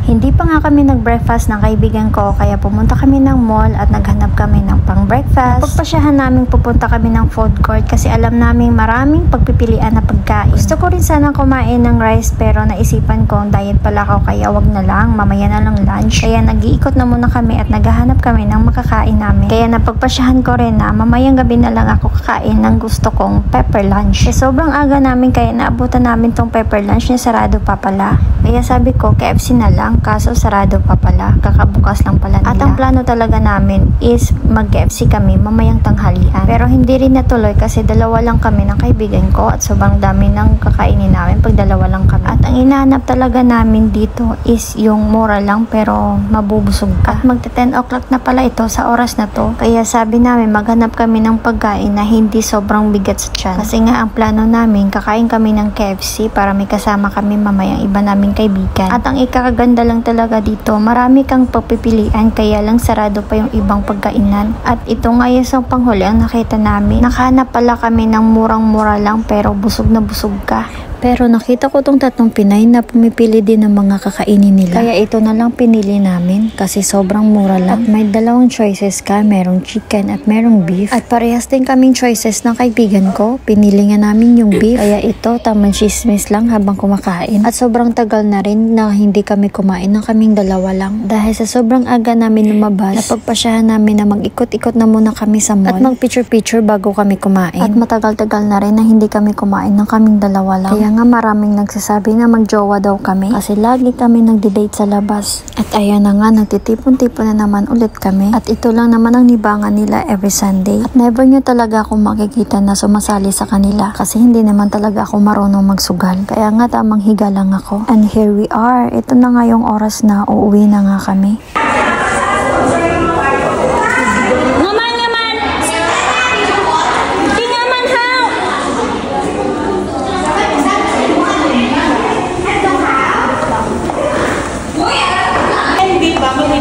Hindi pa nga kami nag-breakfast ng kaibigan ko, kaya pumunta kami ng mall at naghanap kami ng pang-breakfast. Pagpasyahan namin pupunta kami ng food court kasi alam namin maraming pagpipilian na pagkain. Gusto ko rin sana kumain ng rice pero naisipan ko diet pala ako kaya wag na lang, mamaya na lang lunch. Kaya nag-iikot na muna kami at naghahanap kami ng makakain namin. Kaya napagpasyahan ko rin na mamayang gabi na lang ako kakain ng gusto kong pepper lunch. Sobrang aga namin kaya naabutan namin tong pepper lunch niya, sarado pa pala. Kaya sabi ko KFC na lang, kaso sarado pa pala, kakabukas lang pala nila. At ang plano talaga namin is mag-KFC kami mamayang tanghalian. Pero hindi rin natuloy kasi dalawa lang kami ng kaibigan ko at sobrang dami ng kakainin namin pag dalawa lang kami. At ang hinahanap talaga namin dito is yung mura lang pero mabubusog ka. At magte 10 o'clock na pala ito sa oras na to. Kaya sabi namin maghanap kami ng pagkain na hindi sobrang bigat sa tiyan. Kasi nga ang plano namin kakain kami ng KFC para may kasama kami mamayang iba naming kaibigan. At ang ikakaganda lang talaga dito, marami kang pagpipilian kaya lang sarado pa yung ibang pagkainan. At ito nga yung isang panghuli ang nakita namin. Nakahanap pala kami ng murang-mura lang pero busog na busog ka. Pero nakita ko tong tatlong Pinay na pumipili din ng mga kakainin nila. Kaya ito na lang pinili namin kasi sobrang mura lang. At may dalawang choices ka, merong chicken at merong beef. At parehas din kaming choices ng kaibigan ko. Pinili nga namin yung beef. Kaya ito, tamang chismis lang habang kumakain. At sobrang tagal na rin na hindi kami kumain ng kaming dalawa lang. Dahil sa sobrang aga namin lumabas, napagpasyahan namin na mag-ikot-ikot na muna kami sa mall. At mag-picture-picture bago kami kumain. At matagal-tagal na rin na hindi kami kumain ng kaming dalawa lang. Kaya nga maraming nagsasabi na magjowa daw kami kasi lagi kami nagde-date sa labas. At ayan na nga, nagtitipon-tipon na naman ulit kami. At ito lang naman ang libangan nila every Sunday. At never nyo talaga akong makikita na sumasali sa kanila kasi hindi naman talaga ako marunong magsugal. Kaya nga tamang higa lang ako. And here we are. Ito na nga yung oras na uuwi na nga kami.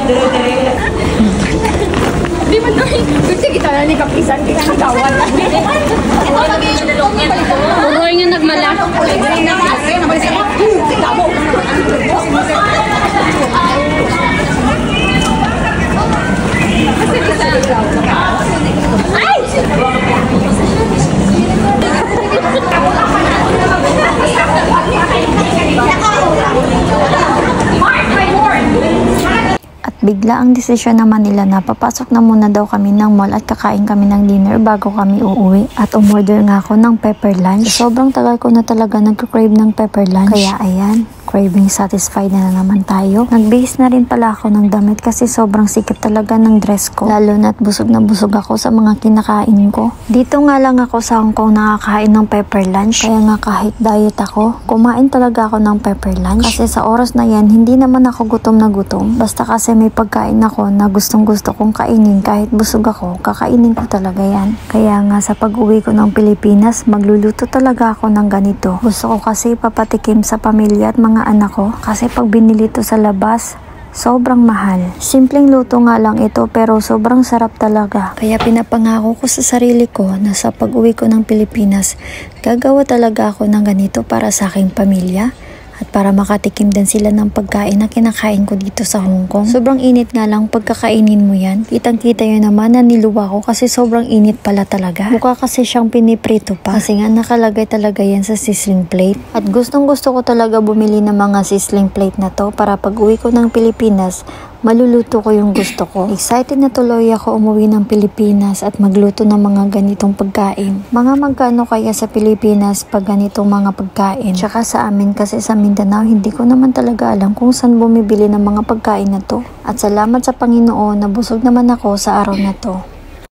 Di man doon, gusto kita na ni Kapisan, kaya nagawan na. Uroy nga nagmala. Bigla ang desisyon naman nila na papasok na muna daw kami ng mall at kakain kami ng dinner bago kami uuwi. At umorder nga ako ng pepper lunch. Sobrang tagal ko na talaga nagka-crave ng pepper lunch. Kaya ayan, craving satisfied na naman tayo. Nagbihis na rin pala ako ng damit kasi sobrang sikip talaga ng dress ko. Lalo na't busog na busog ako sa mga kinakain ko. Dito nga lang ako sa Hong Kong nakakain ng pepper lunch. Kaya nga kahit diet ako, kumain talaga ako ng pepper lunch. Kasi sa oras na yan, hindi naman ako gutom na gutom. Basta kasi may pagkain ako na gustong gusto kong kainin kahit busog ako, kakainin ko talaga yan. Kaya nga sa pag-uwi ko ng Pilipinas, magluluto talaga ako ng ganito. Gusto ko kasi papatikim sa pamilya at mga anak ko kasi pag binili to sa labas, sobrang mahal. Simpleng luto nga lang ito pero sobrang sarap talaga. Kaya pinapangako ko sa sarili ko na sa pag-uwi ko ng Pilipinas, gagawa talaga ako ng ganito para sa aking pamilya. At para makatikim din sila ng pagkain na kinakain ko dito sa Hong Kong. Sobrang init nga lang pagkakainin mo yan. Kitang-kita yun naman na niluwa ko kasi sobrang init pala talaga. Mukha kasi siyang piniprito pa. Kasi nga nakalagay talaga yan sa sizzling plate. At gustong gusto ko talaga bumili ng mga sizzling plate na to para pag uwi ko ng Pilipinas, maluluto ko yung gusto ko. Excited na tuloy ako umuwi ng Pilipinas at magluto ng mga ganitong pagkain. Mga magkano kaya sa Pilipinas pag ganitong mga pagkain? Tsaka sa amin kasi sa Mindanao, hindi ko naman talaga alam kung saan bumibili ng mga pagkain na to. At salamat sa Panginoon na busog naman ako sa araw na to.